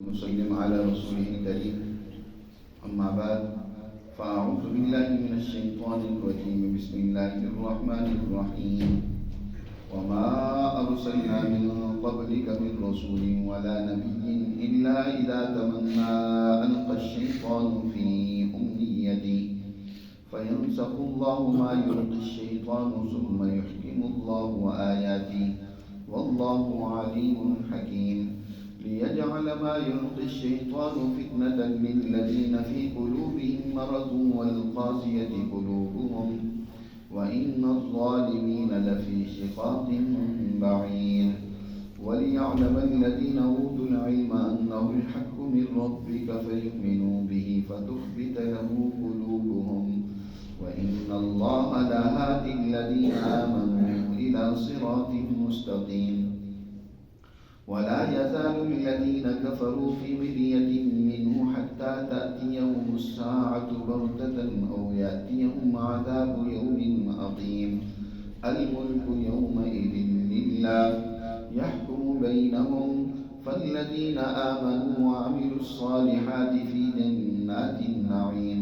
وسلم على رسوله الكريم أما بعد فأعوذ بالله من الشيطان الرجيم بسم الله الرحمن الرحيم وما أرسلنا من قبلك من رسول ولا نبي إلا إذا تمنى ألقى الشيطان في أمنيته فينسخ الله ما يلقي الشيطان ثم يحكم الله آياته والله عليم حكيم ليجعل ما يلقي الشيطان فتنة للذين في قلوبهم مرض والقاسية قلوبهم وإن الظالمين لفي شقاق بعيد وليعلم الذين أوتوا العلم أنه الحق من ربك فيؤمنوا به فتخبت له قلوبهم وإن الله لهادي الذين آمنوا إلى صراط مستقيم ولا يزال الذين كفروا في مرية منه حتى تأتيهم الساعة بغتة أو يأتيهم عذاب يوم عظيم الملك يومئذ لله يحكم بينهم فالذين آمنوا وعملوا الصالحات في جنات النعيم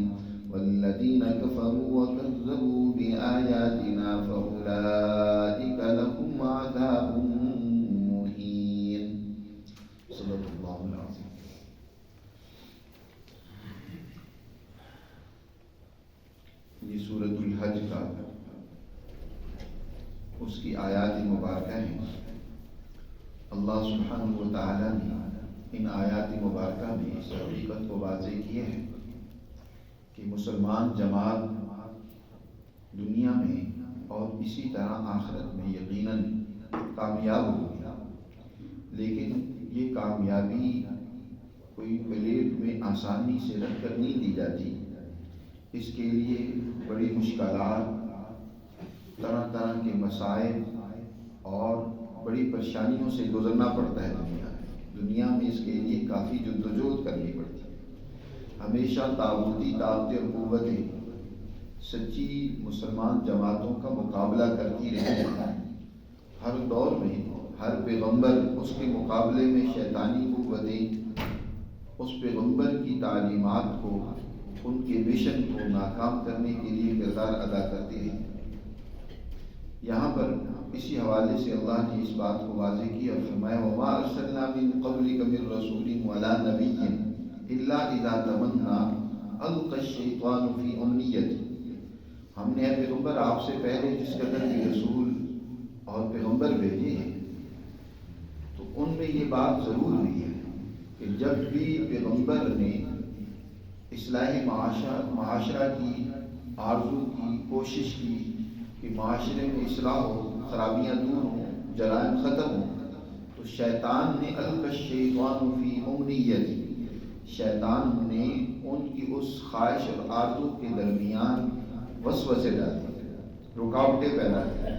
والذين كفروا وكذبوا بآياتنا فأولئك لهم عذاب صدق اللہ العظیم۔ یہ سورۃ الحج کا اس کی آیات مبارکہ ہیں۔ اللہ سبحانہ و تعالیٰ نے ان آیات مبارکہ میں اس حقیقت کو واضح کیے ہیں کہ مسلمان جماعت دنیا میں اور اسی طرح آخرت میں یقیناً کامیاب ہوگی، لیکن یہ کامیابی کوئی پلیٹ میں آسانی سے رکھ کر نہیں دی جاتی۔ اس کے لیے بڑی مشکلات، طرح طرح کے مسائل اور بڑی پریشانیوں سے گزرنا پڑتا ہے۔ دنیا میں اس کے لیے کافی جدوجہد کرنی پڑتی ہے۔ ہمیشہ طاغوتی طاقتیں اور قوتیں سچی مسلمان جماعتوں کا مقابلہ کرتی رہی ہیں۔ ہر دور میں ہر پیغمبر اس کے مقابلے میں شیطانی قوتیں اس پیغمبر کی تعلیمات کو، ان کے مشن کو ناکام کرنے کے لیے کردار ادا کرتے ہیں۔ یہاں پر اسی حوالے سے اللہ نے اس بات کو واضح کیا اور فرمایا وَمَا أَرْسَلْنَا مِن قَبْلِكَ مِن رَّسُولٍ وَلَا نَبِيٍّ إِلَّا إِذَا تَمَنَّى أَلْقَى الشَّيْطَانُ فِي أُمْنِيَّتِهِ۔ ہم نے اے پیغمبر آپ سے پہلے جس قدر کے رسول اور پیغمبر بھیجے ہیں تو ان میں یہ بات ضرور ہوئی ہے کہ جب بھی پیغمبر نے اصلاح معاشرہ کی آرزو کی، کوشش کی کہ معاشرے میں اصلاح ہو، خرابیاں دور ہوں، جرائم ختم ہوں، تو شیطان نے القى الشیطان فی امنیتی، شیطان نے ان کی اس خواہش اور آرزو کے درمیان وسوسے ڈالے، رکاوٹیں پیدا کی۔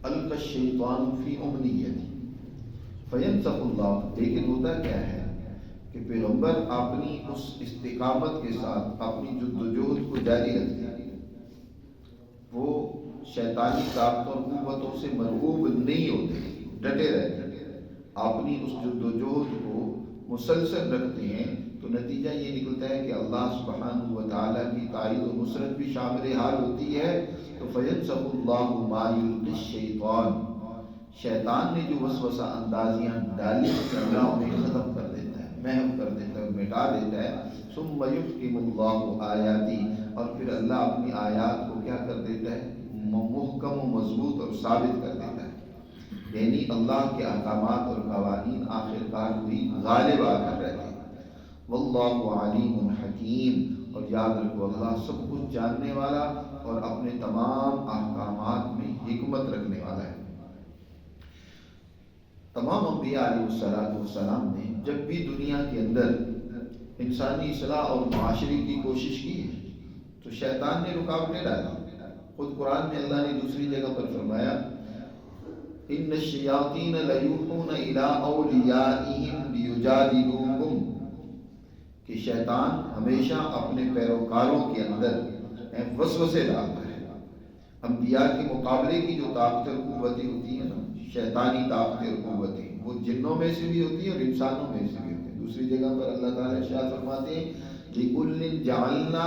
القى الشیطان فی امنیتی فینسخ اللہ، لیکن ہوتا کیا ہے کہ پیغمبر اپنی اس استقامت کے ساتھ اپنی جدوجہد کو جاری رکھتے ہیں، وہ شیطانی طاقتوں اور قوتوں سے مرعوب نہیں ہوتے، ڈٹے رہتے ہیں، اپنی اس جدوجہد کو مسلسل رکھتے ہیں، تو نتیجہ یہ نکلتا ہے کہ اللہ سبحانہ و تعالیٰ کی تائید و نصرت بھی شامل حال ہوتی ہے۔ تو فینسخ اللہ ما یلقی الشیطان، شیطان نے جو وسوسہ اندازیاں ڈالی اللہ انہیں ختم کر دیتا ہے، محو کر دیتا ہے، مٹا دیتا ہے۔ ثم یحکم اللہ آیاتی، اور پھر اللہ اپنی آیات کو کیا کر دیتا ہے؟ محکم و مضبوط اور ثابت کر دیتا ہے، یعنی اللہ کے احکامات اور قوانین آخرکار ہوئی غالب آ کر رہتے ہیں۔ واللہ علیم حکیم، اور یاد رکھو اللہ سب کچھ جاننے والا اور اپنے تمام احکامات میں حکمت رکھنے والا ہے۔ تمام انبیاء علیہ السلام نے جب بھی دنیا کے اندر انسانی اصلاح اور معاشرے کی کوشش کی ہے تو شیطان نے رکاوٹیں ڈالی۔ خود قرآن میں اللہ نے دوسری جگہ پر فرمایا ان الشیاطین لیوحون الی اولیائہم لیجادلوکم، کہ شیطان ہمیشہ اپنے پیروکاروں کے اندر وسوسے ڈالتا ہے۔ انبیاء کے مقابلے کی جو طاقتیں اور قوتیں ہوتی ہیں نا، شیطانی طاقتیں اور قوتیں، وہ جنوں میں سے بھی ہوتی ہیں اور انسانوں میں سے بھی ہوتی ہیں۔ دوسری جگہ پر اللہ تعالیٰ ارشاد فرماتے ہیں لِكُلٍّ جَعَلْنَا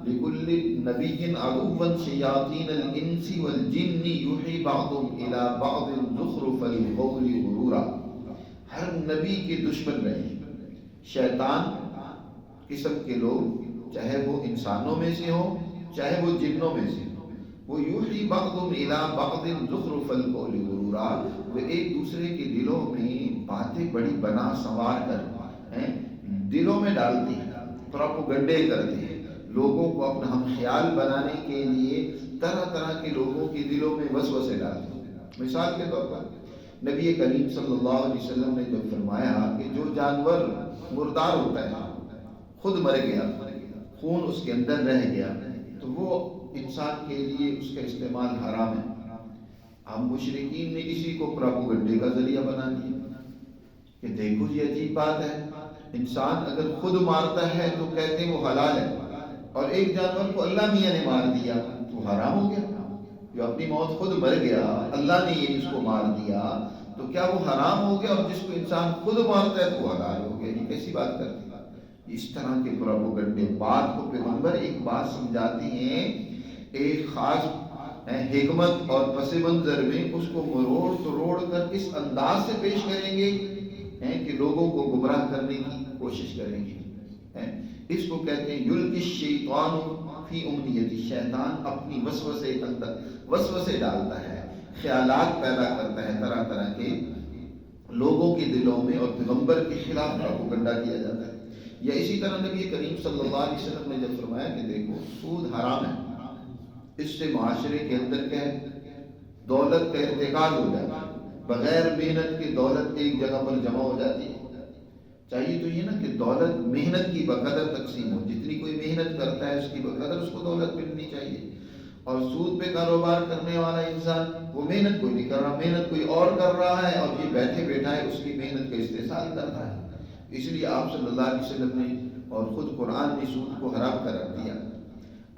لِكُلِّ نَبِيٍّ عَدُوًّا شَيَاطِينَ الْإِنسِ وَالْجِنِّ يُوحِي بَعْضُهُمْ إِلَى بَعْضٍ زُخْرُفَ الْقَوْلِ غُرُورًا۔ ہر نبی کے دشمن رہے شیطان قسم کے لوگ، چاہے وہ انسانوں میں سے ہوں چاہے وہ جنوں میں سے ہوں، وہ یوحی بعضهم الی بعض زخرف القول غرورا، وہ ایک دوسرے کے دلوں میں باتیں بڑی بنا سنوار کر دلوں میں ڈالتے ہیں، پروپیگنڈے کرتے ہیں، لوگوں کو اپنا ہم خیال بنانے کے لیے طرح طرح کے لوگوں کے دلوں میں وسوسے ڈالتے ہیں۔ مثال کے طور پر نبی کریم صلی اللہ علیہ وسلم نے جب فرمایا کہ جو جانور مردار ہوتا ہے، خود مر گیا، خون اس کے اندر رہ گیا، تو وہ انسان کے لیے اس کا استعمال حرام ہے۔ ہم مشرکین نے اسی کو پروپیگنڈے کا ذریعہ بنا دیا کہ دیکھو یہ عجیب بات ہے، انسان اگر خود مارتا ہے تو کہتے ہیں وہ حلال ہے، اور ایک جانور کو اللہ میاں نے مار دیا تو حرام ہو گیا۔ جو اپنی موت خود مر گیا، اللہ نے یہ اس کو مار دیا تو کیا وہ حرام ہو گیا، اور جس کو انسان خود مارتا ہے تو وہ حلال ہو گیا؟ یہ کیسی بات کرتے ہیں؟ اس طرح کے پروپیگنڈے بات کو پیغمبر ایک بات سمجھاتے ہیں، ایک خاص حکمت اور پس منظر میں اس کو مروڑ توڑ کر اس انداز سے پیش کریں گے کہ لوگوں کو گمراہ کرنے کی کوشش کریں گے۔ اس کو کہتے ہیں یلقی الشیطان فی امنیتی، شیطان اپنی وسوسے ڈالتا ہے، خیالات پیدا کرتا ہے طرح طرح کے لوگوں کے دلوں میں، اور پیغمبر کے خلاف پروپیگنڈا کیا جاتا ہے۔ یا اسی طرح نبی کریم صلی اللہ علیہ وسلم نے جب فرمایا کہ دیکھو سود حرام ہے، اس سے معاشرے کے اندر کیا ہے، دولت کا ارتکاز ہو جاتا ہے، بغیر محنت کے دولت ایک جگہ پر جمع ہو جاتی ہے۔ چاہیے تو یہ نا کہ دولت محنت کی بقدر تقسیم ہو، جتنی کوئی محنت کرتا ہے اس کی بقدر اس کو دولت ملنی چاہیے۔ اور سود پہ کاروبار کرنے والا انسان وہ محنت کوئی نہیں کر رہا، محنت کوئی اور کر رہا ہے، اور یہ بیٹھے بیٹھا ہے اس کی محنت کا استحصال کر رہا ہے۔ اس لیے آپ صلی اللہ علیہ وسلم نے اور خود قرآن نے سود کو حرام قرار دیا۔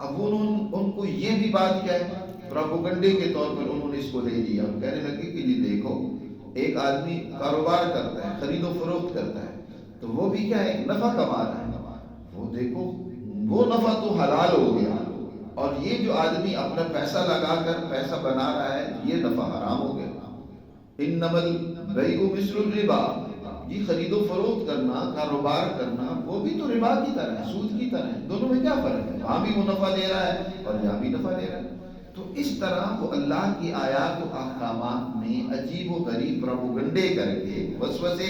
اب ان کو یہ بھی بات کیا ہے، پروپیگنڈے کے طور پر انہوں نے اس کو لے لیا اور کہنے لگے کہ یہ دیکھو ایک آدمی کاروبار کرتا ہے، خرید و فروخت کرتا ہے، تو وہ بھی کیا ہے، نفع کما رہا ہے، وہ دیکھو وہ نفع تو حلال ہو گیا، اور یہ جو آدمی اپنا پیسہ لگا کر پیسہ بنا رہا ہے یہ نفع حرام ہو گیا۔ انما البیع مثل الربا، یہ خرید و فروخت کرنا، کاروبار کرنا، وہ بھی تو ربا کی طرح ہے، سود کی طرح ہے، دونوں میں کیا فرق ہے؟ وہاں بھی وہ نفع لے رہا ہے اور یہاں بھی نفع لے رہا ہے۔ تو اس طرح وہ اللہ کی آیات و احکامات میں عجیب و غریب پروپیگنڈے کر کے وسوسے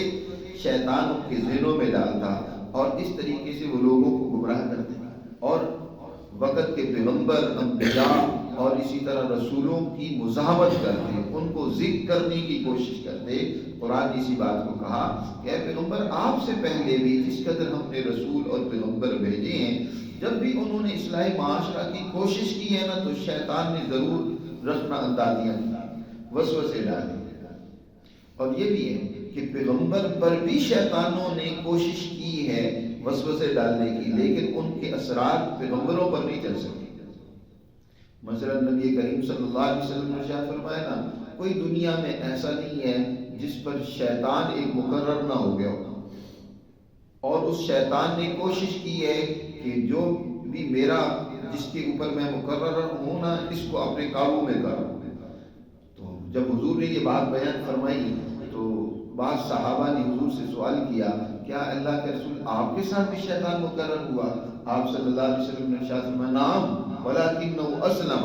شیطان ان کے ذہنوں میں ڈالتا، اور اس طریقے سے وہ لوگوں کو گمراہ کرتے، اور وقت کے پیغمبر، انبیاء اور اسی طرح رسولوں کی مزاحمت کرتے، ان کو ذکر کرنے کی کوشش کرتے۔ قرآن نے اسی بات کو کہا کہ اے پیغمبر آپ سے پہلے بھی جس قدر ہم نے رسول اور پیغمبر بھیجے ہیں، جب بھی انہوں نے اصلاح معاشرہ کی کوشش کی ہے نا، تو شیطان نے ضرور رخنہ اندازیاں کی، وسوسے ڈالے۔ اور یہ بھی ہے کہ پیغمبر پر بھی شیطانوں نے کوشش کی ہے وسوسے ڈالنے کی، لیکن ان کے اثرات پیغمبروں پر نہیں چل سکے۔ مثلا نبی کریم صلی اللہ علیہ وسلم نے ارشاد فرمایا نا، کوئی دنیا میں ایسا نہیں ہے جس پر شیطان ایک مقرر نہ ہو گیا ہو، اور اس شیطان نے کوشش کی ہے کہ جو بھی میرا جس کے اوپر میں مقرر ہوں نا، اس کو اپنے قابو میں کروں۔ تو جب حضور نے یہ بات بیان فرمائی تو بعض صحابہ نے حضور سے سوال کیا، کیا اللہ کے رسول آپ کے ساتھ بھی شیطان مقرر ہوا؟ آپ صلی اللہ علیہ وسلم نے ارشاد فرمایا نعم ولکنہ اسلم،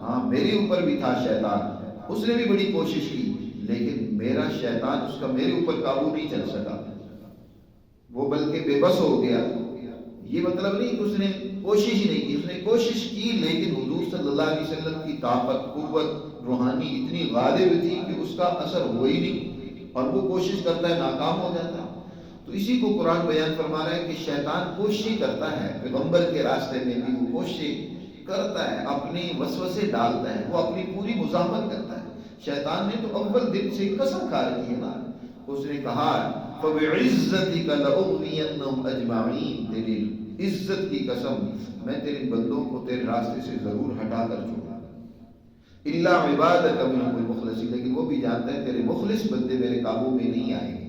ہاں میرے اوپر بھی تھا شیطان، اس نے بھی بڑی کوشش کی، لیکن میرا شیطان اس کا میرے اوپر قابو نہیں چل سکا، وہ بلکہ بے بس ہو گیا۔ یہ مطلب نہیں کہ اس نے کوشش ہی نہیں کی، اس نے کوشش کی، لیکن حضور صلی اللہ علیہ وسلم کی طاقت، قوت روحانی اتنی غالب تھی کہ اس کا اثر ہو ہی نہیں، اور وہ کوشش کرتا ہے ناکام ہو جاتا ہے۔ تو اسی کو قرآن بیان فرما رہا ہے کہ شیطان کوشش کرتا ہے، پیغمبر کے راستے میں بھی وہ کوشش کرتا ہے، اپنی وسوسے ڈالتا ہے، وہ اپنی پوری مزاحمت کرتا ہے۔ شیطان نے تو اول دن سے قسم کھا رکھی ہے نا، اس نے کہا فَبِعِزَّتِكَ لَأُغْوِيَنَّهُمْ أَجْمَعِينَ، تیری عزت کی قسم میں تیرے بندوں کو تیرے راستے سے ضرور ہٹا کر چھوڑا، إِلَّا عِبَادَكَ مِنْهُمُ الْمُخْلَصِينَ، لیکن وہ بھی جانتا ہے تیرے مخلص بندے میرے قابو میں نہیں آئیں گے،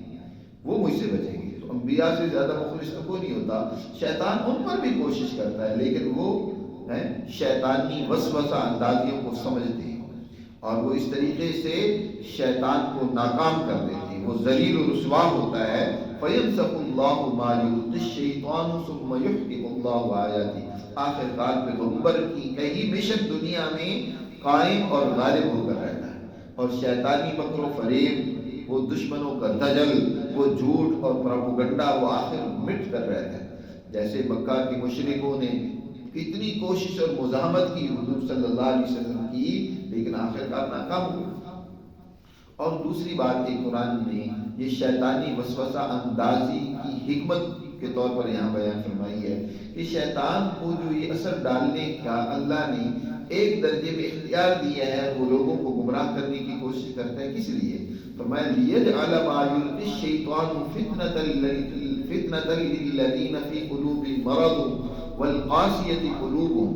وہ مجھ سے بچیں گے۔ تو انبیاء سے زیادہ مخلص تو کوئی نہیں ہوتا. شیطان ان پر بھی کوشش کرتا ہے لیکن وہ شیطانی وسوسہ اندازیوں کو سمجھتے ہیں اور وہ اس طریقے سے شیطان کو ناکام کر دیتے ہیں. وہ ذلیل و رسوا ہوتا ہے. فَيَنْسَخُ اللَّهُ مَا يُلْقِي الشَّيْطَانُ ثُمَّ يُحْكِمُ اللَّهُ آيَاتِهِ. آخر کار پیغمبر کی کئی مشن دنیا میں قائم اور غالب ہو کر رہتا ہے اور شیطانی مکر و فریب، وہ دشمنوں کا دجل، وہ جھوٹ اور پروپیگنڈا وہ آخر مٹ کر رہتا ہے. جیسے مکہ کے مشرکوں نے کتنی کوشش اور مزاحمت کی حضور صلی اللہ علیہ وسلم کی لیکن آخر کار ناکام ہوئے. اور دوسری بات کہ قرآن نے یہ شیطانی وسوسہ اندازی کی حکمت کے طور پر یہاں بیان فرمائی ہے کہ شیطان کو جو یہ اثر ڈالنے کا اللہ نے ایک درجے میں اختیار دیا ہے، وہ لوگوں کو گمراہ کرنے کی کوشش کرتا ہے. کس لیے؟ فرمایا لِيَجْعَلَ مَا يُلْقِي الشَّيْطَانُ فِتْنَةً لِلَّذِينَ فِي قُلُوبِهِم مَرَضٌ وَالْقَاسِيَةِ قُلُوبُهُم.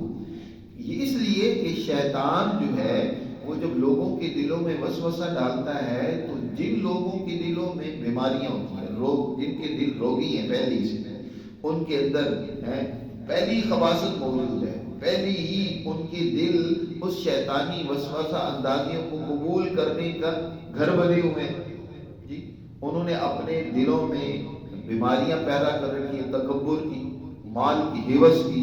یہ اس لیے کہ شیطان جو ہے وہ جب لوگوں کے دلوں میں وسوسہ ڈالتا ہے تو جن لوگوں کے دلوں میں بیماریاں ہوتی ہیں، روگ، جن کے دل روگی ہیں پہلے سے، ان کے اندر پہلی خباثت موجود ہے، پہلی ہی ان کے دل اس شیطانی وسوسہ اندازیوں کو قبول کرنے کا گھر بنے ہوئے ہیں جی. انہوں نے اپنے دلوں میں بیماریاں پیدا کر رکھی ہیں، تکبر کی، مال کی ہوس کی،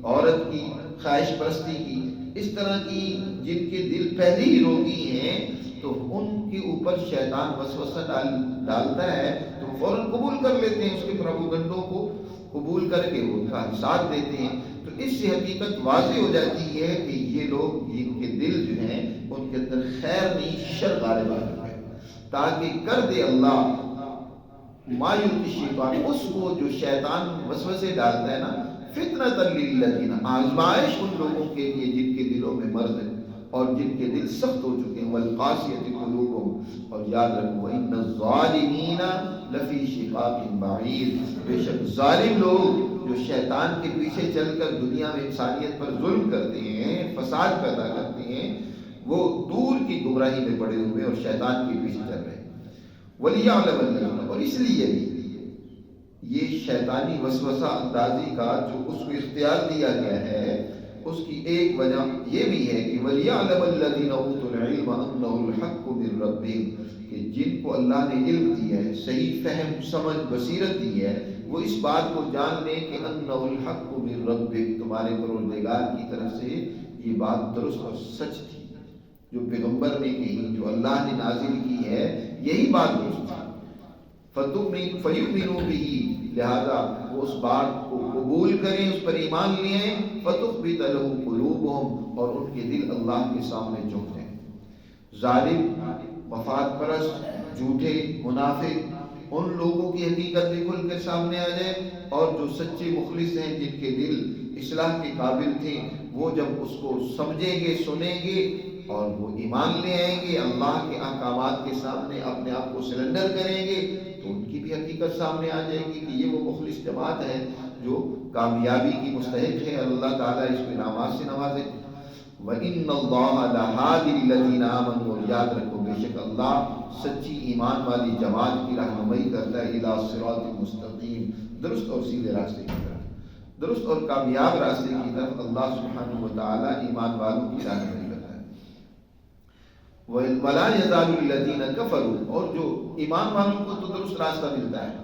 عورت کی خواہش پرستی کی، اس طرح کی جن کے دل پہلے ہی روگی ہیں تو ان کے اوپر شیطان وسوسہ ڈالتا ہے تو فوراً قبول کر لیتے ہیں، اس کے پروپیگنڈوں کو قبول کر کے ان کا ساتھ دیتے ہیں. تو اس سے حقیقت واضح ہو جاتی ہے کہ یہ لوگ جن کے دل جو ہیں ان کے اندر خیر نہیں شر غالب آ جاتا ہے، تاکہ کر دے اللہ ما یلقی الشیطان، اس کو جو شیطان وسوسے ڈالتا ہے نا، فتنۃ للذین، آزمائش ان لوگوں کے لیے جن کے دلوں میں مرض ہے اور جن کے دل سخت ہو چکے ہیں، والقاسیۃ قلوبہم، اور یاد رکھو ان الظالمین لفی شقاق بعید، بے شک ظالم لوگ جو شیطان کے پیچھے چل کر دنیا میں انسانیت پر ظلم کرتے ہیں، فساد پیدا کرتے ہیں، وہ دور کی گمراہی میں پڑے ہوئے اور شیطان کے پیچھے چل رہے ہیں. وَلِيَعْلَمَ الَّذِينَ، اور اس لیے بھی یہ شیطانی وسوسہ اندازی کا جو اس کو اختیار دیا گیا ہے اس کی ایک وجہ یہ بھی ہے کہ وَلِيَعْلَمَ الَّذِينَ أُوتُوا الْعِلْمَ أَنَّهُ الْحَقُّ مِنْ رَبِّهِمْ، کہ جن کو اللہ نے علم دیا ہے، صحیح فہم، سمجھ، بصیرت دی ہے، وہ اس بات کو جان لیں کہ أَنَّهُ الْحَقُّ مِنْ رَبِّكَ، تمہارے پروردگار کی طرف سے یہ بات درست اور سچ تھی، جو پیغمبر نے کہی، جو اللہ نے نازل کی ہے، یہی بات درست تھی. فَيُؤْمِنُوا بِهِ، لہذا وہ اس بات کو قبول کریں، اس پر ایمان لیں. فَتُخْبِتَ لَهُ قُلُوبُهُمْ، اور ان کے دل اللہ کے سامنے جھک جائیں. ظالم، مفاد پرست، جھوٹے، منافق، ان لوگوں کی حقیقت بھی کھل کر سامنے آ جائے، اور جو سچے مخلص ہیں جن کے دل اصلاح کے قابل تھے وہ جب اس کو سمجھیں گے، سنیں گے اور وہ ایمان لے آئیں گے، اللہ کے احکامات کے سامنے اپنے آپ کو سرنڈر کریں گے، تو ان کی بھی حقیقت سامنے آ جائے گی کہ یہ وہ مخلص جماعت ہے جو کامیابی کی مستحق ہے. اللہ تعالیٰ اس کو انعامات سے نوازے. وَإِنَّ اللَّهَ لَهَادِ الَّذِينَ آمَنُوا، اور یاد رکھو بے شک اللہ سچی ایمان والی جماعت کی رہنمائی کرتا ہے، إِلَىٰ صِرَاطٍ مستقیم، درست اور سیدھے راستے کی طرف، درست اور کامیاب راستے کی طرف اللہ سبحانہ و تعالیٰ ایمان والوں کی رہنمائی کرتا ہے. وَلَا يَزَالُ الَّذِينَ كَفَرُوا، اور جو ایمان والوں کو تو درست راستہ ملتا ہے،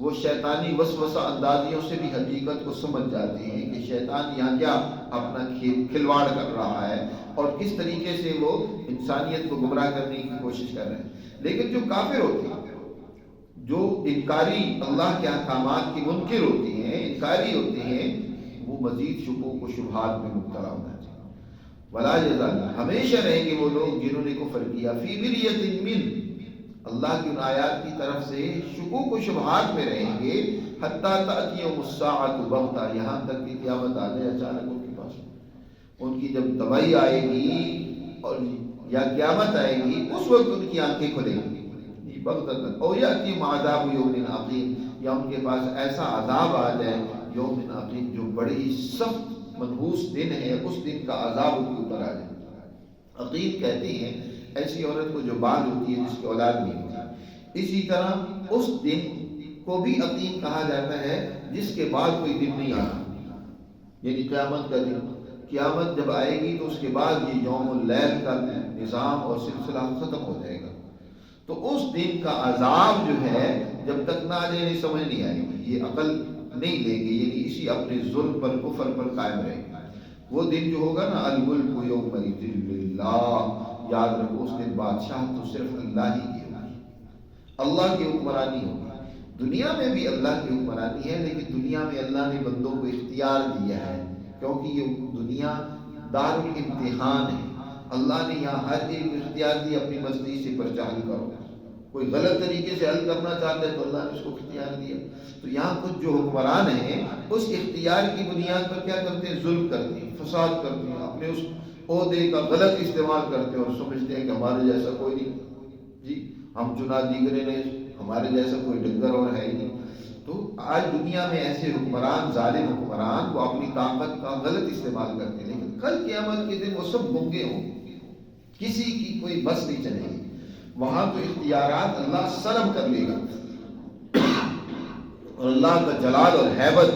وہ شیطانی وسوسہ اندازیوں سے بھی حقیقت کو سمجھ جاتے ہیں کہ شیطان یہاں کیا اپنا کھلواڑ کر رہا ہے اور کس طریقے سے وہ انسانیت کو گمراہ کرنے کی کوشش کر رہے ہیں. لیکن جو کافر ہوتے ہیں، جو انکاری، اللہ کے احکامات کے منکر ہوتے ہیں، انکاری ہوتے ہیں، وہ مزید شکوک و شبہات میں مبتلا ہونا چاہیے. ولا یزال، ہمیشہ رہیں گے وہ لوگ جنہوں نے کفر کیا، فی مریۃ من، اللہ کی ان آیات کی طرف سے شکوک و شبہات میں رہیں گے، حتیٰ تأتیہم الساعۃ بغتہ، یہاں تک کہ قیامت آ جائے اچانک ان کے پاس. ان کی جب تباہی آئے گی اور یا قیامت آئے گی، اس وقت ان کی آنکھیں کھلیں گی بغتۃ، او یأتیہم عذاب یوم عقیم، یا ان کے پاس ایسا عذاب آ جائے یوم عقیم جو بڑی سخت منحوس دن ہے، اس دن کا عذاب ان کے اوپر آ جائے. عقیم کہتے ہیں ایسی عورت کو جو بال ہوتی ہے جس کی اولاد نہیں ہوتی. اسی طرح اس دن کو بھی عقیم کہا جاتا ہے جس کے بعد کوئی دن نہیں آتا، یعنی قیامت کا دن، قیامت جب آئے گی تو اس کے بعد یہ یوم اللیل کا نظام اور سلسلہ ختم ہو جائے گا۔ تو اس دن کا عذاب جو ہے جب تک نہ آ جائے نہیں سمجھ نہیں آئے گی، یہ عقل نہیں لے گی، یعنی اسی اپنے ظلم پر کفر پر قائم رہے گی۔ وہ دن جو ہوگا نا، الملک یومئذ للہ، یاد رکھو اس دن بادشاہ تو صرف اللہ ہی کی ہوگی، اللہ کی حکمرانی ہوگی۔ دنیا میں بھی اللہ کی حکمرانی ہے، لیکن دنیا میں اللہ نے بندوں کو اختیار دیا ہے، کیونکہ یہ دنیا دار الامتحان ہے۔ اللہ نے یہاں ہر ایک کو اختیار دیا اپنی مرضی سے پرچہ حل کرو، کوئی غلط طریقے سے حل کرنا چاہتا ہے تو اللہ نے اس کو اختیار دیا۔ تو یہاں کچھ جو حکمران ہیں اس اختیار کی بنیاد پر کیا کرتے ہیں؟ ظلم کرتے ہیں، فساد کرتے ہیں، اپنے اس عہدے کا غلط استعمال کرتے ہیں اور سمجھتے ہیں کہ ہمارے جیسا کوئی نہیں، جی ہم چنا دیگرے نے، ہمارے جیسا کوئی ڈنگر اور ہے ہی نہیں۔ تو آج دنیا میں ایسے حکمران، ظالم حکمران، وہ اپنی طاقت کا غلط استعمال کرتے ہیں، لیکن کل قیامت کے دن وہ سب گنگے ہوں گے، کسی کی کوئی بس نہیں چلے گی۔ وہاں تو اختیارات اللہ سلب کر لے گا، اور اللہ کا جلال اور ہیبت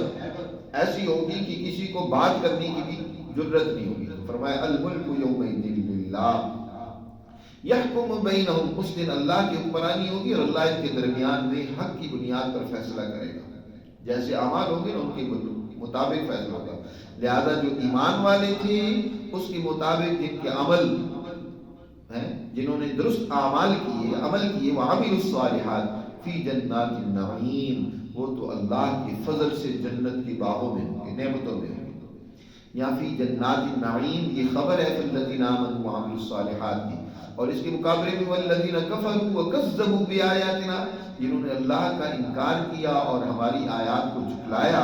ایسی ہوگی کہ کسی کو بات کرنے کی بھی جرت نہیں ہوگی۔ فرمایا الملک یومئذ للہ یحکم بینہم، اس دن اللہ کی حکمرانی ہوگی اور اللہ ان کے درمیان میں حق کی بنیاد پر فیصلہ کرے گا۔ جیسے اعمال ہوں گے نا ان کے مطابق فیصلہ ہوگا، لہذا جو ایمان والے تھے اس کے مطابق جن کے عمل ہیں، جنہوں نے درست اعمال کیے، عمل کیے، وعملوا الصالحات فی جنات النعیم، وہ تو اللہ کے فضل سے جنت کی باغوں میں ہوں گے، نعمتوں میں ہوں گے۔ یہاں فی جنات النعیم یہ خبر ہے فالذین آمنوا وعملوا الصالحات کی، اور اس کے مقابلے میں والذین کفروا وکذبوا بآیاتنا، جنہوں نے اللہ کا انکار کیا اور ہماری آیات کو جھٹلایا،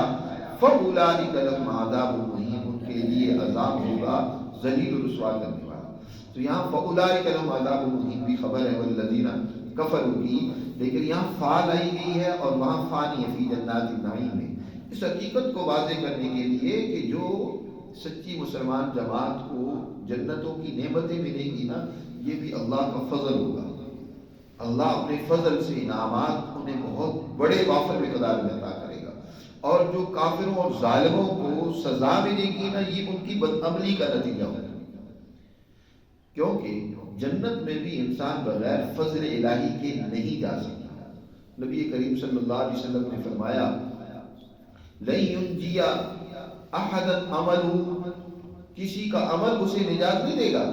فاولئک لهم عذاب مہین، ان کے لیے عذاب ہوگا ذلیل و رسوا کرنے والا۔ تو یہاں فاولئک لهم عذاب مہین بھی خبر ہے والذین کفروا کی، لیکن یہاں فا لائی گئی ہے اور وہاں فانی ہے فی جنات النعیم میں، اس حقیقت کو واضح کرنے کے لیے کہ جو سچی مسلمان جماعت کو جنتوں کی نعمتیں ملیں گی نا، یہ بھی اللہ کا فضل ہوگا، اللہ اپنے فضل سے انعامات انہیں بہت بڑے وافر مقدار میں عطا کرے گا، اور جو کافروں اور ظالموں کو سزا ملے گی نا، یہ ان کی بدعملی کا نتیجہ ہوگا، کیونکہ جنت میں بھی انسان بغیر فضل الہی کے نہیں جا سکتا۔ نبی کریم صلی اللہ علیہ وسلم نے فرمایا لن ینجی احدا عملہ، کسی کا عمل اسے نجات نہیں دے گا۔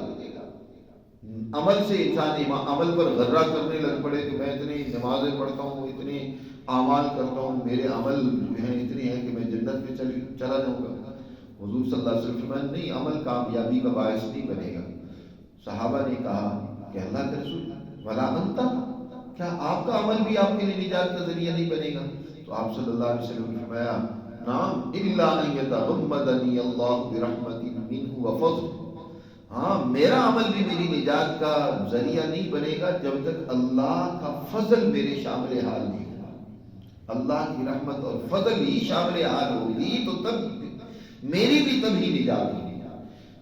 عمل سے انسان عمل پر غرہ کرنے لگ پڑے کہ میں اتنی نمازیں پڑھتا ہوں، اتنے اعمال کرتا ہوں، میرے عمل جو ہیں اتنے ہیں کہ میں جنت میں چلا جاؤں گا۔ حضور صلی اللہ علیہ وسلم فرمایا نہیں، عمل کامیابی کا باعث نہیں بنے گا۔ صحابہ نے کہا کہ اللہ کے رسول ولا انت، کیا آپ کا عمل بھی آپ کے لیے نجات کا ذریعہ نہیں بنے گا؟ تو آپ صلی اللہ علیہ وسلم نے فرمایا نعم الا ان یتغمدنی اللہ برحمت منہ وفضل، ہاں میرا عمل بھی میری نجات کا ذریعہ نہیں بنے گا جب تک اللہ کا فضل میرے شامل حال نہیں ہوگا۔ اللہ کی رحمت اور فضل ہی شامل حال ہوگی تو تب میری بھی تب ہی نجات ہوگی۔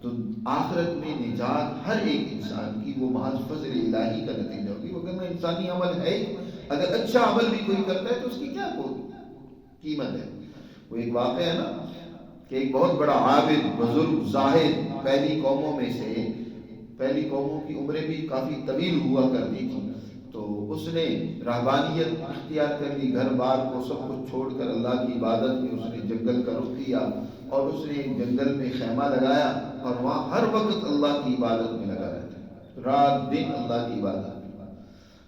تو آخرت میں نجات ہر ایک انسان کی وہ محض فضل الہی کا نتیجہ ہوگی، وگرنہ انسانی عمل ہے، اگر اچھا عمل بھی کوئی کرتا ہے تو اس کی کیا قیمت ہے؟ وہ ایک واقعہ ہے نا کہ ایک بہت بڑا عابد، بزرگ، زاہد، پہلی قوموں میں سے، پہلی قوموں کی عمریں بھی کافی طویل ہوا کرتی تھی، تو اس نے رہبانیت اختیار کر لی، گھر بار کو سب کچھ چھوڑ کر اللہ کی عبادت میں اس نے جنگل کا رخ کیا، اور اس نے جنگل میں خیمہ لگایا اور وہاں ہر وقت اللہ کی عبادت میں لگا رہتا، رات دن اللہ کی عبادت میں،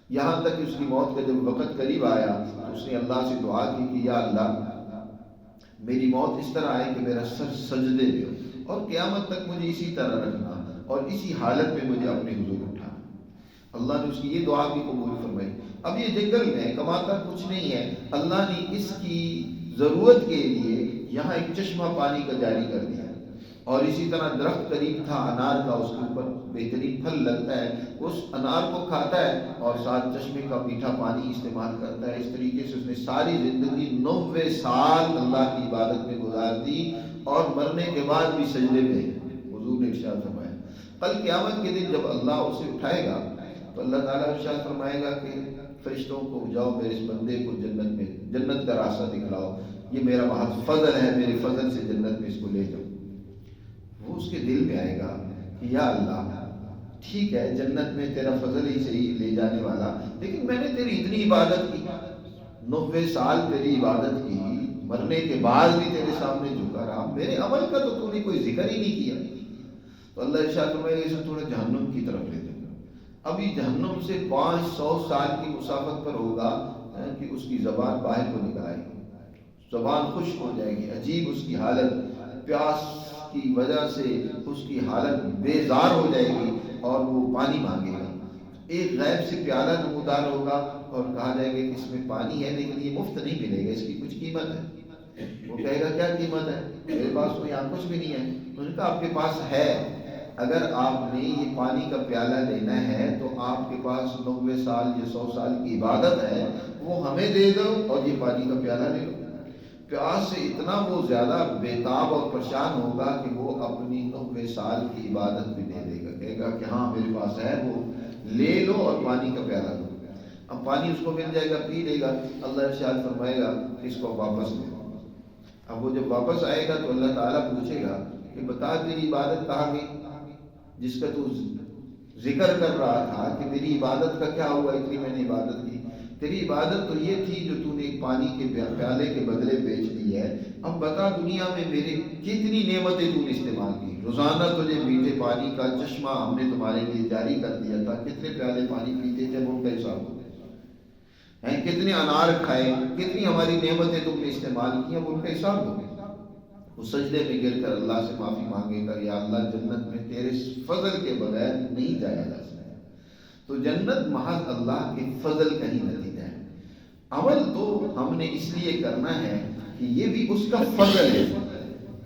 یہاں تک کہ اس کی موت کا جب وقت قریب آیا تو اس نے اللہ سے دعا کی کہ یا اللہ میری موت اس طرح آئے کہ میرا سر سجدے میں ہو، اور قیامت تک مجھے اسی طرح رکھنا اور اسی حالت میں مجھے اپنے حضور اٹھانا۔ اللہ نے اس کی یہ دعا بھی قبول فرمائی۔ اب یہ جنگل میں کماتا کچھ نہیں ہے، اللہ نے اس کی ضرورت کے لیے یہاں ایک چشمہ پانی کا جاری کر دیا، اور اسی طرح درخت قریب تھا انار کا، اس کے اوپر بہترین پھل لگتا ہے، اس انار کو کھاتا ہے اور ساتھ چشمے کا میٹھا پانی استعمال کرتا ہے۔ اس طریقے سے اس نے ساری زندگی 90 سال اللہ کی عبادت میں گزار دی، اور مرنے کے بعد بھی سجدے میں حضور نے ارشاد فرمایا کل قیامت کے دن جب اللہ اسے اٹھائے گا تو اللہ تعالیٰ ارشاد فرمائے گا کہ فرشتوں کو جاؤ میرے اس بندے کو جنت کا راستہ دکھلاؤ، یہ میرا بہت فضل ہے، میرے فضل سے جنت میں اس کو لے جاؤ۔ وہ اس کے دل میں آئے گا کہ یا اللہ ٹھیک ہے جنت میں تیرا فضل ہی صحیح لے جانے والا، لیکن میں نے تیری اتنی عبادت کی، 90 سال تیری عبادت کی، مرنے کے بعد بھی تیرے سامنے جھکا رہا، میرے عمل کا تو نے کوئی ذکر ہی نہیں کیا۔ تو اللہ ارشاد فرمائے گا اسے تھوڑا جہنم کی طرف لے جاؤ۔ ابھی جہنم سے 500 سال کی مسافت پر ہوگا کہ اس کی زبان باہر کو نکل آئے گی، زبان خشک ہو جائے گی، عجیب اس کی حالت، پیاس کی وجہ سے اس کی حالت بیزار ہو جائے گی اور وہ پانی مانگے گا۔ ایک غیب سے پیالہ نمودار ہوگا اور کہا جائے گا کہ اس میں پانی ہے لیکن یہ مفت نہیں ملے گا، اس کی کچھ قیمت ہے۔ وہ کہے گا کیا قیمت ہے؟ میرے پاس تو یہاں کچھ بھی نہیں ہے۔ انہوں نے کہا آپ کے پاس ہے، اگر آپ نے یہ پانی کا پیالہ لینا ہے تو آپ کے پاس 90 سال یا 100 سال کی عبادت ہے، وہ ہمیں دے دو اور یہ پانی کا پیالہ لے لو۔ پیاس سے اتنا وہ زیادہ بےتاب اور پریشان ہوگا کہ وہ اپنی 90 سال کی عبادت بھی دے دے گا، کہے گا کہ ہاں میرے پاس ہے، وہ لے لو اور پانی کا پیالہ دو۔ اب پانی اس کو مل جائے گا، پی لے گا۔ اللہ ارشاد فرمائے گا اس کو واپس لے۔ اب وہ جب واپس آئے گا تو اللہ تعالیٰ پوچھے گا کہ بتا تیری عبادت کہاں گئی، جس کا تو ذکر کر رہا تھا کہ میری عبادت کا کیا ہوا، اتنی میں نے عبادت کی، تیری عبادت تو یہ تھی جو تو نے ایک پانی کے پیالے کے بدلے بیچ دی ہے۔ اب بتا دنیا میں میرے کتنی نعمتیں تو نے استعمال کی، روزانہ تجھے میٹھے پانی کا چشمہ ہم نے تمہارے لیے جاری کر دیا تھا، کتنے پیالے پانی پیتے تھے، ان کا حساب ہو ہیں، کتنے انار کھائے، کتنی ہماری نعمتیں تم نے استعمال کی، اب ان کا حساب دو۔ وہ سجدے میں گر کر اللہ سے معافی مانگے گا، یا اللہ جنت میں تیرے فضل کے بغیر نہیں جایا جا سکتا۔ تو جنت محض اللہ کے فضل کا ہی نتیجہ ہے۔ عمل تو ہم نے اس لیے کرنا ہے کہ یہ بھی اس کا فضل ہے۔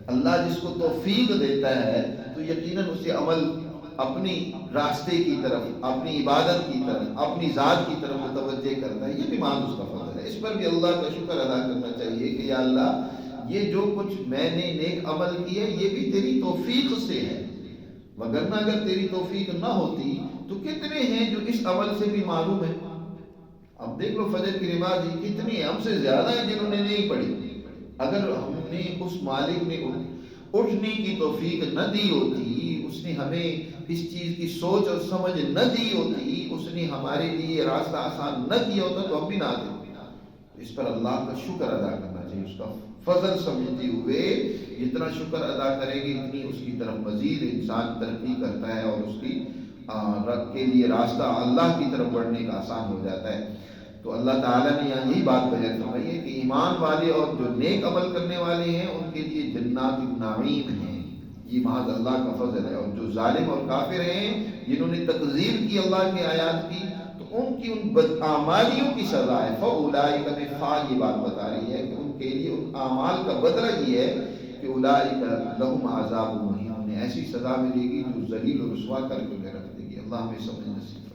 اللہ جس کو توفیق دیتا ہے تو یقیناً اسے عمل اپنی راستے کی طرف، اپنی عبادت کی طرف، اپنی ذات کی طرف متوجہ کرتا ہے، یہ بھی محض اس کا فضل ہے۔ اس پر بھی اللہ کا شکر ادا کرنا چاہیے کہ یا اللہ یہ جو کچھ میں نے نیک عمل کیا ہے یہ بھی تیری توفیق سے ہے، وگرنہ اگر تیری توفیق نہ ہوتی تو کتنے ہیں جو اس عمل سے بھی معروم ہیں۔ اب دیکھ لو فجر کی نماز کتنی ہم سے زیادہ ہیں جنہوں نے نہیں پڑھی۔ اگر ہم نے اس مالک نے اٹھنے کی توفیق نہ دی ہوتی، اس نے ہمیں اس چیز کی سوچ اور سمجھ نہ دی ہوتی، اس نے ہمارے لیے راستہ آسان نہ کیا ہوتا تو ہم بھی نہ آتے۔ اس پر اللہ کا شکر ادا کرنا چاہیے، اس کا فضل سمجھتے ہوئے جتنا شکر ادا کرے گی اتنی اس کی طرف مزید انسان ترقی کرتا ہے اور اس کی رب کے لیے راستہ اللہ کی طرف بڑھنے کا آسان ہو جاتا ہے۔ تو اللہ تعالیٰ نے یہاں یہی بات بیان فرمائی ہے کہ ایمان والے اور جو نیک عمل کرنے والے ہیں ان کے لیے جنات النعیم ہیں، یہ محض اللہ کا فضل ہے۔ اور جو ظالم اور کافر ہیں جنہوں نے تکذیب کی اللہ کے آیات کی تو ان کی ان بدعمالیوں کی سزا ہے۔ فَأُولَٰئِکَ بِفَعْلِ یہ بات بتا رہی ہے کہ ان کے لیے ان اعمال کا بدلہ یہ ہے کہ اولئک لہم عذاب مہین، انہیں ایسی سزا ملے گی جو ذلیل و رسوا کر کے انہیں رکھ دے گی۔ اللہ ہمیں سمجھ نصیب